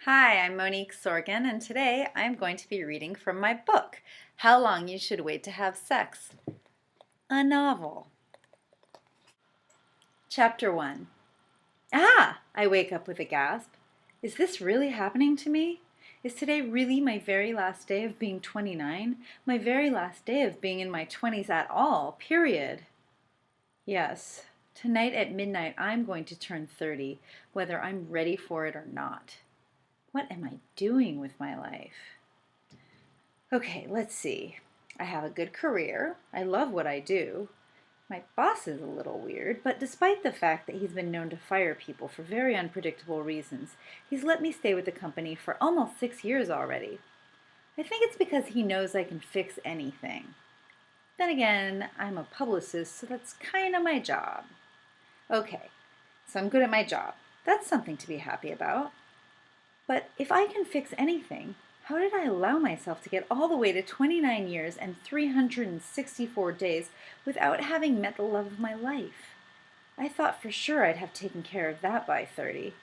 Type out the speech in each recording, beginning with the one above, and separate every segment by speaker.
Speaker 1: Hi, I'm Monique Sorgen, and today I'm going to be reading from my book, How Long You Should Wait to Have Sex, a novel. Chapter 1. Ah! I wake up with a gasp. Is this really happening to me? Is today really my very last day of being 29? My very last day of being in my 20s at all, period? Yes, tonight at midnight I'm going to turn 30, whether I'm ready for it or not. What am I doing with my life? Okay, let's see. I have a good career. I love what I do. My boss is a little weird, but despite the fact that he's been known to fire people for very unpredictable reasons, he's let me stay with the company for almost 6 years already. I think it's because he knows I can fix anything. Then again, I'm a publicist, so that's kind of my job. Okay, so I'm good at my job. That's something to be happy about. But if I can fix anything, how did I allow myself to get all the way to 29 years and 364 days without having met the love of my life? I thought for sure I'd have taken care of that by 30.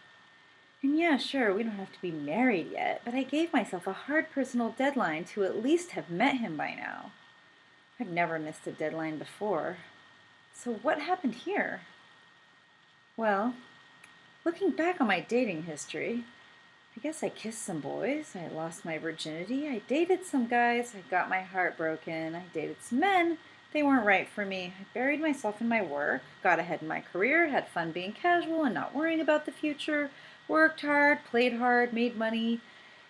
Speaker 1: And yeah, sure, we don't have to be married yet, but I gave myself a hard personal deadline to at least have met him by now. I've never missed a deadline before. So what happened here? Well, looking back on my dating history, I guess I kissed some boys, I lost my virginity, I dated some guys, I got my heart broken, I dated some men, they weren't right for me, I buried myself in my work, got ahead in my career, had fun being casual and not worrying about the future, worked hard, played hard, made money,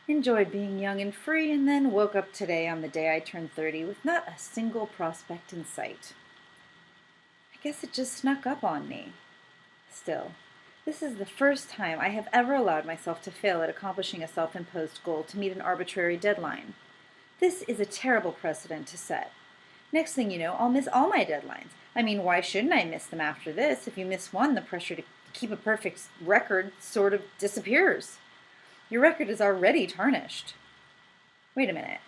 Speaker 1: enjoyed being young and free, and then woke up today on the day I turned 30 with not a single prospect in sight. I guess it just snuck up on me. Still, this is the first time I have ever allowed myself to fail at accomplishing a self-imposed goal to meet an arbitrary deadline. This is a terrible precedent to set. Next thing you know, I'll miss all my deadlines. I mean, why shouldn't I miss them after this? If you miss one, the pressure to keep a perfect record sort of disappears. Your record is already tarnished. Wait a minute.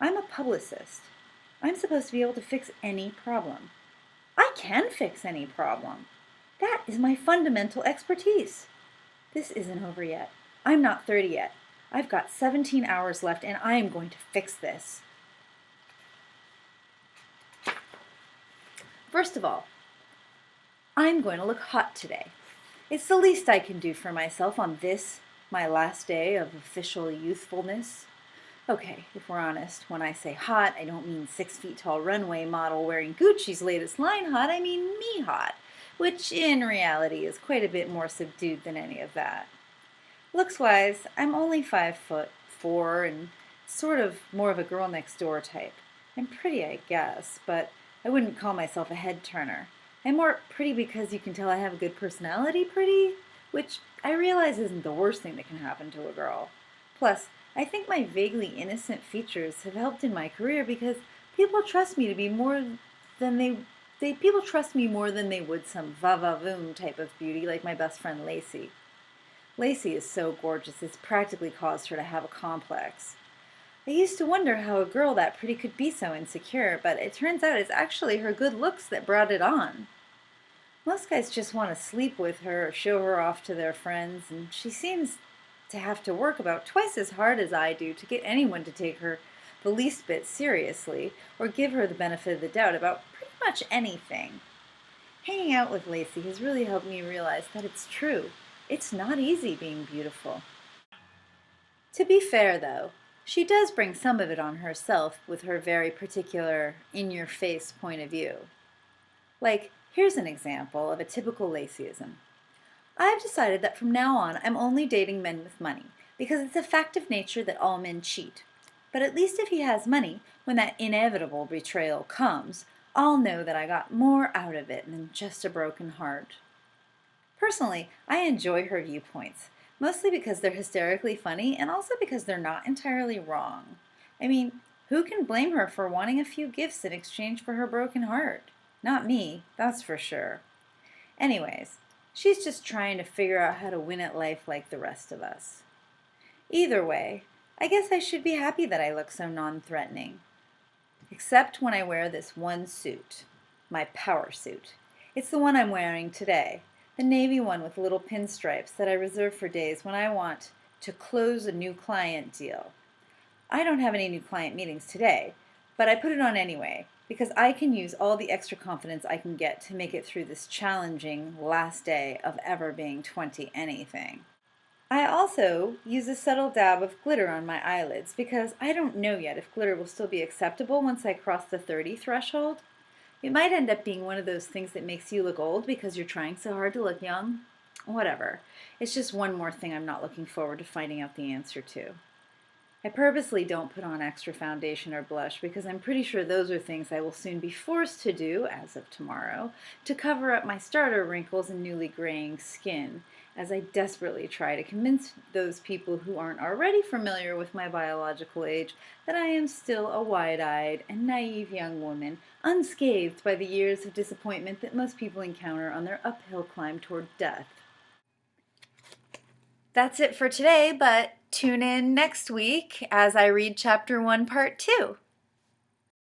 Speaker 1: I'm a publicist. I'm supposed to be able to fix any problem. I can fix any problem. That is my fundamental expertise. This isn't over yet. I'm not 30 yet. I've got 17 hours left and I am going to fix this. First of all, I'm going to look hot today. It's the least I can do for myself on this, my last day of official youthfulness. Okay, if we're honest, when I say hot, I don't mean 6 feet tall runway model wearing Gucci's latest line hot, I mean me hot, which in reality is quite a bit more subdued than any of that. Looks-wise, I'm only 5'4" and sort of more of a girl next door type. I'm pretty, I guess, but I wouldn't call myself a head turner. I'm more pretty because you can tell I have a good personality pretty, which I realize isn't the worst thing that can happen to a girl. Plus, I think my vaguely innocent features have helped in my career because people trust me to be more than people trust me more than they would some va-va-voom type of beauty like my best friend Lacey. Lacey is so gorgeous it's practically caused her to have a complex. I used to wonder how a girl that pretty could be so insecure, but it turns out it's actually her good looks that brought it on. Most guys just want to sleep with her or show her off to their friends, and she seems to have to work about twice as hard as I do to get anyone to take her the least bit seriously or give her the benefit of the doubt about pretty much anything. Hanging out with Lacey has really helped me realize that it's true. It's not easy being beautiful. To be fair, though, she does bring some of it on herself with her very particular, in-your-face point of view. Like, here's an example of a typical Laceyism. I've decided that from now on I'm only dating men with money, because it's a fact of nature that all men cheat. But at least if he has money, when that inevitable betrayal comes, I'll know that I got more out of it than just a broken heart. Personally, I enjoy her viewpoints, mostly because they're hysterically funny and also because they're not entirely wrong. I mean, who can blame her for wanting a few gifts in exchange for her broken heart? Not me, that's for sure. Anyways, she's just trying to figure out how to win at life like the rest of us. Either way, I guess I should be happy that I look so non-threatening. Except when I wear this one suit, my power suit. It's the one I'm wearing today, the navy one with little pinstripes that I reserve for days when I want to close a new client deal. I don't have any new client meetings today, but I put it on anyway because I can use all the extra confidence I can get to make it through this challenging last day of ever being 20 anything. I also use a subtle dab of glitter on my eyelids because I don't know yet if glitter will still be acceptable once I cross the 30 threshold. It might end up being one of those things that makes you look old because you're trying so hard to look young. Whatever. It's just one more thing I'm not looking forward to finding out the answer to. I purposely don't put on extra foundation or blush because I'm pretty sure those are things I will soon be forced to do, as of tomorrow, to cover up my starter wrinkles and newly graying skin, as I desperately try to convince those people who aren't already familiar with my biological age that I am still a wide-eyed and naive young woman, unscathed by the years of disappointment that most people encounter on their uphill climb toward death. That's it for today, but tune in next week as I read Chapter 1, Part 2.